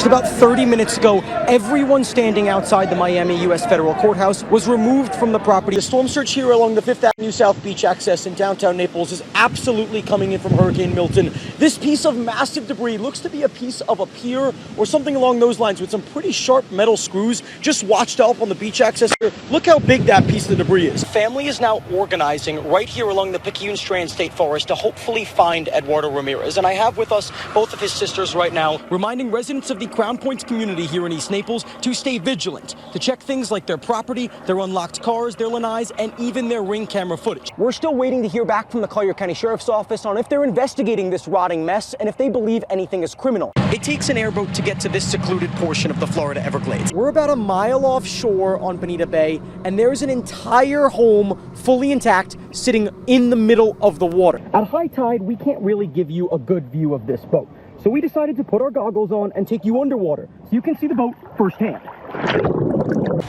about 30 minutes ago, everyone standing outside the Miami U.S. Federal Courthouse was removed from the property. The storm surge here along the 5th Avenue South Beach access in downtown Naples is absolutely coming in from Hurricane Milton. This piece of massive debris looks to be a piece of a pier or something along those lines with some pretty sharp metal screws just washed up on the beach access here. Look how big that piece of the debris is. Family is now organizing right here along the Picayune Strand State Forest to hopefully find Eduardo Ramirez. And I have with us both of his sisters right now, reminding residents of the Crown Points community here in East Naples to stay vigilant, to check things like their property, their unlocked cars, their lanais, and even their Ring camera footage. We're still waiting to hear back from the Collier County Sheriff's Office on if they're investigating this rotting mess and if they believe anything is criminal. It takes an airboat to get to this secluded portion of the Florida Everglades. We're about a mile offshore on Bonita Bay, and there's an entire home, fully intact, sitting in the middle of the water. At high tide, we can't really give you a good view of this boat. So we decided to put our goggles on and take you underwater so you can see the boat firsthand.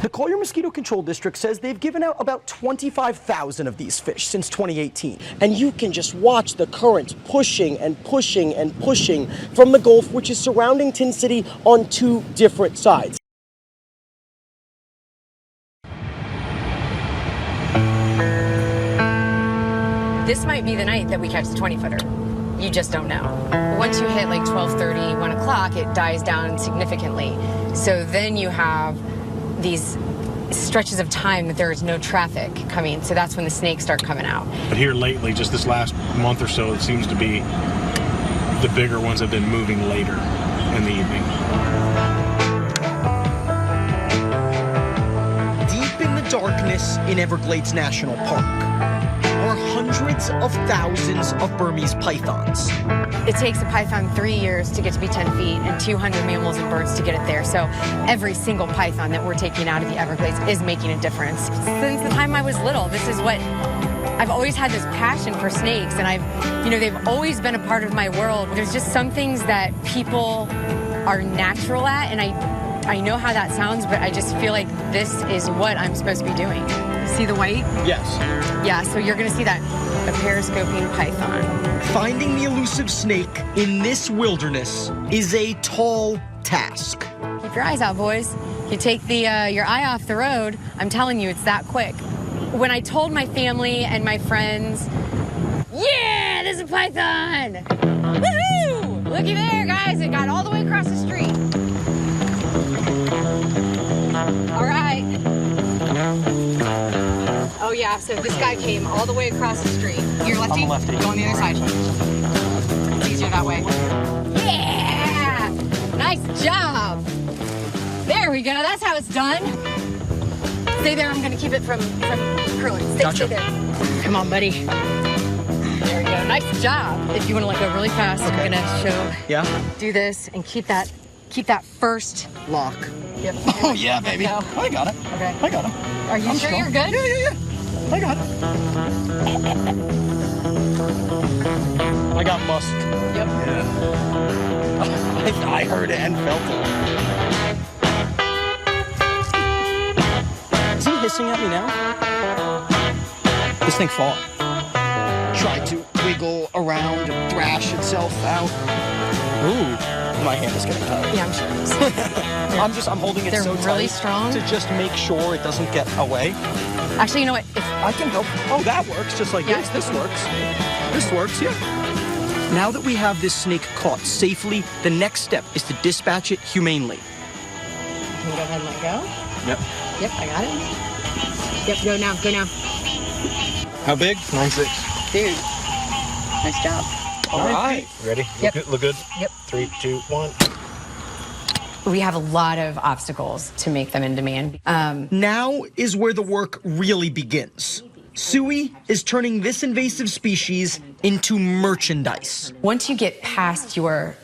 The Collier Mosquito Control District says they've given out about 25,000 of these fish since 2018. And you can just watch the current pushing and pushing and pushing from the Gulf, which is surrounding Tin City on 2 different sides. This might be the night that we catch the 20-footer. You just don't know. Once you hit like 12:30, 1 o'clock, it dies down significantly. So then you have these stretches of time that there is no traffic coming. So that's when the snakes start coming out. But here lately, just this last month or so, it seems to be the bigger ones have been moving later in the evening. Deep in the darkness in Everglades National Park are hundreds of thousands of Burmese pythons. It takes a python 3 years to get to be 10 feet and 200 mammals and birds to get it there. So every single python that we're taking out of the Everglades is making a difference. Since the time I was little, this is what I've always had, this passion for snakes, and they've always been a part of my world. There's just some things that people are natural at, and I know how that sounds, but I just feel like this is what I'm supposed to be doing. See the white? Yes. Yeah, so you're gonna see that, a periscoping python. Finding the elusive snake in this wilderness is a tall task. Keep your eyes out, boys. You take your eye off the road, I'm telling you, it's that quick. When I told my family and my friends, yeah, there's a python! Woohoo! Looky there, guys, it got all the way across the street. All right. Oh yeah, so this guy came all the way across the street. You're lefty? I'm a lefty. Go on the other side. It's easier that way. Yeah! Nice job! There we go, that's how it's done. Stay there, I'm gonna keep it from curling. Stay there. Come on, buddy. There we go, nice job. If you wanna go really fast, okay. I'm gonna show. Yeah? Do this and keep that first lock. Yep. Oh yeah, baby. Go. I got it. Okay. I got it. Are you sure you're good? Yeah. I got it. I got musk. Yep. Yeah. I heard it and felt it. Is he hissing at me now? This thing fought. Tried to wiggle around and thrash itself out. Ooh. My hand is getting tired. Yeah, I'm sure it is. I'm holding it They're so tight really strong to just make sure it doesn't get away. Actually, you know what? I can help. Oh, that works just like this. This works. This works, yeah. Now that we have this snake caught safely, the next step is to dispatch it humanely. Can you go ahead and let go? Yep. Yep, I got it. Yep, go now, go now. How big? 9'6". Dude, nice job. All right. Ready? Yep. Look good? Yep. 3, 2, 1. We have a lot of obstacles to make them in demand. Now is where the work really begins. Suey is turning this invasive species into merchandise. Once you get past your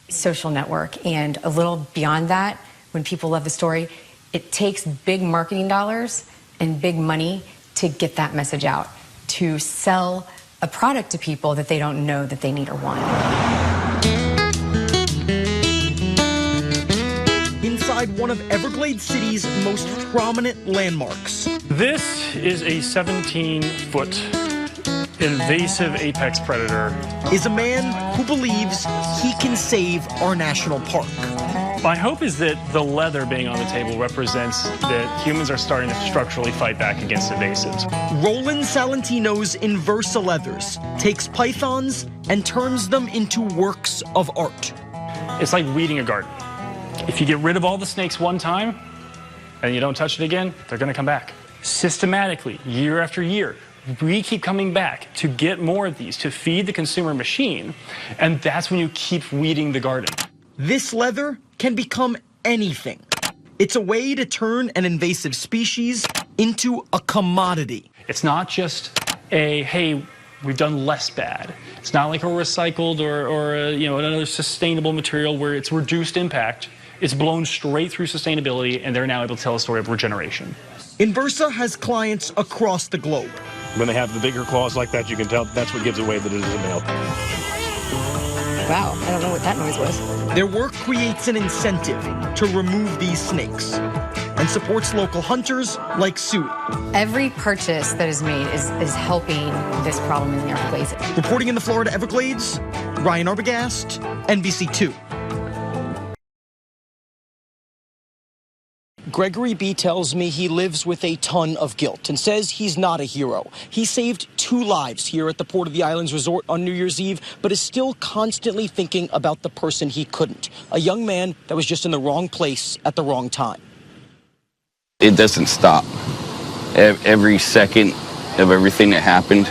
social network and a little beyond that, when people love the story, it takes big marketing dollars and big money to get that message out, to sell a product to people that they don't know that they need or want. Inside one of Everglades City's most prominent landmarks. This is a 17-foot invasive apex predator. Is a man who believes he can save our national park. My hope is that the leather being on the table represents that humans are starting to structurally fight back against invasives. Roland Salentino's Inversa Leathers takes pythons and turns them into works of art. It's like weeding a garden. If you get rid of all the snakes one time and you don't touch it again, they're going to come back. Systematically, year after year, we keep coming back to get more of these, to feed the consumer machine, and that's when you keep weeding the garden. This leather can become anything. It's a way to turn an invasive species into a commodity. It's not just a, hey, we've done less bad. It's not like a recycled or another sustainable material where it's reduced impact. It's blown straight through sustainability, and they're now able to tell a story of regeneration. Inversa has clients across the globe. When they have the bigger claws like that, you can tell that's what gives away that it is a male. Wow, I don't know what that noise was. Their work creates an incentive to remove these snakes and supports local hunters like Sue. Every purchase that is made is helping this problem in the Everglades. Reporting in the Florida Everglades, Ryan Arbogast, NBC2. Gregory B. tells me he lives with a ton of guilt and says he's not a hero. He saved 2 lives here at the Port of the Islands Resort on New Year's Eve, but is still constantly thinking about the person he couldn't. A young man that was just in the wrong place at the wrong time. It doesn't stop. Every second of everything that happened.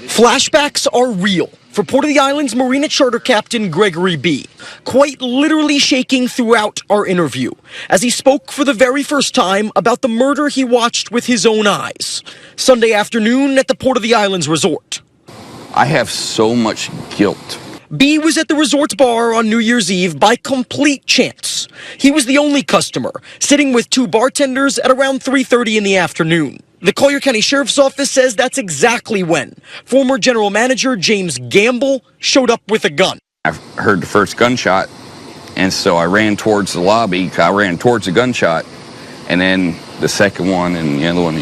Flashbacks are real for Port of the Islands Marina Charter Captain Gregory B., quite literally shaking throughout our interview as he spoke for the very first time about the murder he watched with his own eyes Sunday afternoon at the Port of the Islands Resort. I have so much guilt. B was at the resort's bar on New Year's Eve by complete chance. He was the only customer, sitting with 2 bartenders at around 3:30 in the afternoon. The Collier County Sheriff's Office says that's exactly when former General Manager James Gamble showed up with a gun. I heard the first gunshot, and so I ran towards the lobby. I ran towards the gunshot, and then the second one and the other one,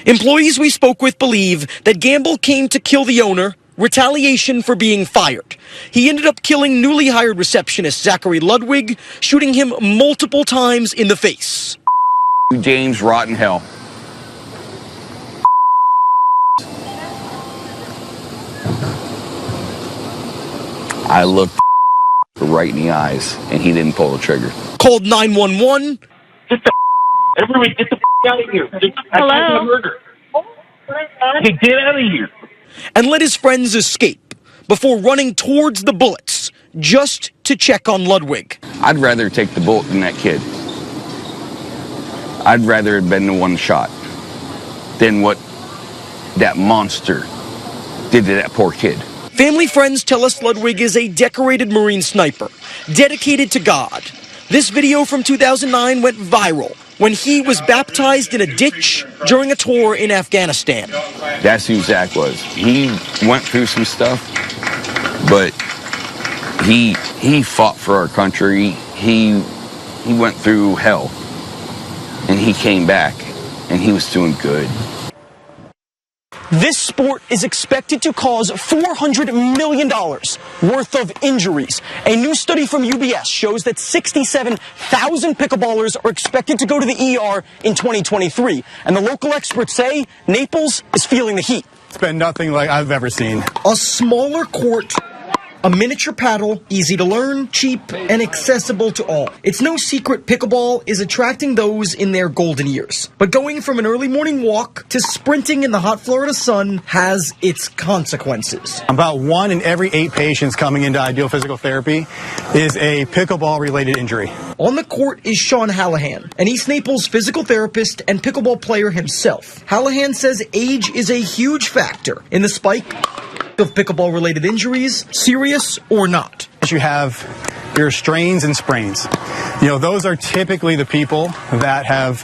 Employees we spoke with believe that Gamble came to kill the owner, retaliation for being fired. He ended up killing newly hired receptionist Zachary Ludwig, shooting him multiple times in the face. James Rotten Hell. I looked right in the eyes, and he didn't pull the trigger. Called 911. Everybody get the out of here. Hello? Murder. Hey, get out of here. And let his friends escape before running towards the bullets just to check on Ludwig. I'd rather take the bullet than that kid. I'd rather have been the one shot than what that monster did to that poor kid. Family friends tell us Ludwig is a decorated Marine sniper, dedicated to God. This video from 2009 went viral when he was baptized in a ditch during a tour in Afghanistan. That's who Zach was. He went through some stuff, but he fought for our country. He went through hell, and he came back, and he was doing good. This sport is expected to cause $400 million worth of injuries. A new study from UBS shows that 67,000 pickleballers are expected to go to the ER in 2023. And the local experts say Naples is feeling the heat. It's been nothing like I've ever seen. A smaller court, a miniature paddle, easy to learn, cheap, and accessible to all. It's no secret pickleball is attracting those in their golden years. But going from an early morning walk to sprinting in the hot Florida sun has its consequences. About 1 in every 8 patients coming into Ideal Physical Therapy is a pickleball-related injury. On the court is Sean Hallahan, an East Naples physical therapist and pickleball player himself. Hallahan says age is a huge factor in the spike of pickleball-related injuries, serious or not. You have your strains and sprains. Those are typically the people that have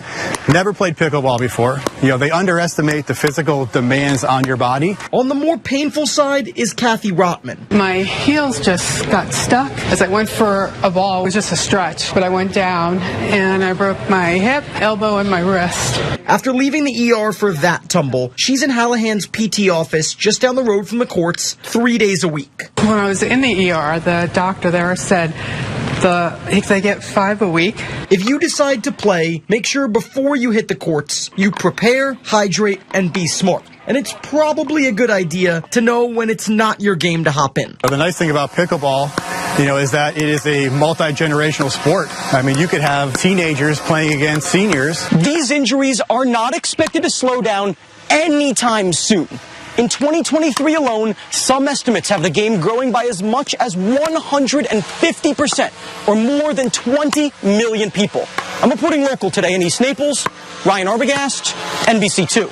never played pickleball before. They underestimate the physical demands on your body. On the more painful side is Kathy Rotman. My heels just got stuck. As I went for a ball, it was just a stretch, but I went down and I broke my hip, elbow, and my wrist. After leaving the ER for that tumble, she's in Hallahan's PT office just down the road from the courts 3 days a week. When I was in the ER, the doctor there said, They get 5 a week. If you decide to play, make sure before you hit the courts, you prepare, hydrate, and be smart. And it's probably a good idea to know when it's not your game to hop in. The nice thing about pickleball, is that it is a multi-generational sport. I mean, you could have teenagers playing against seniors. These injuries are not expected to slow down anytime soon. In 2023 alone, some estimates have the game growing by as much as 150%, or more than 20 million people. I'm reporting local today in East Naples. Ryan Arbogast, NBC2.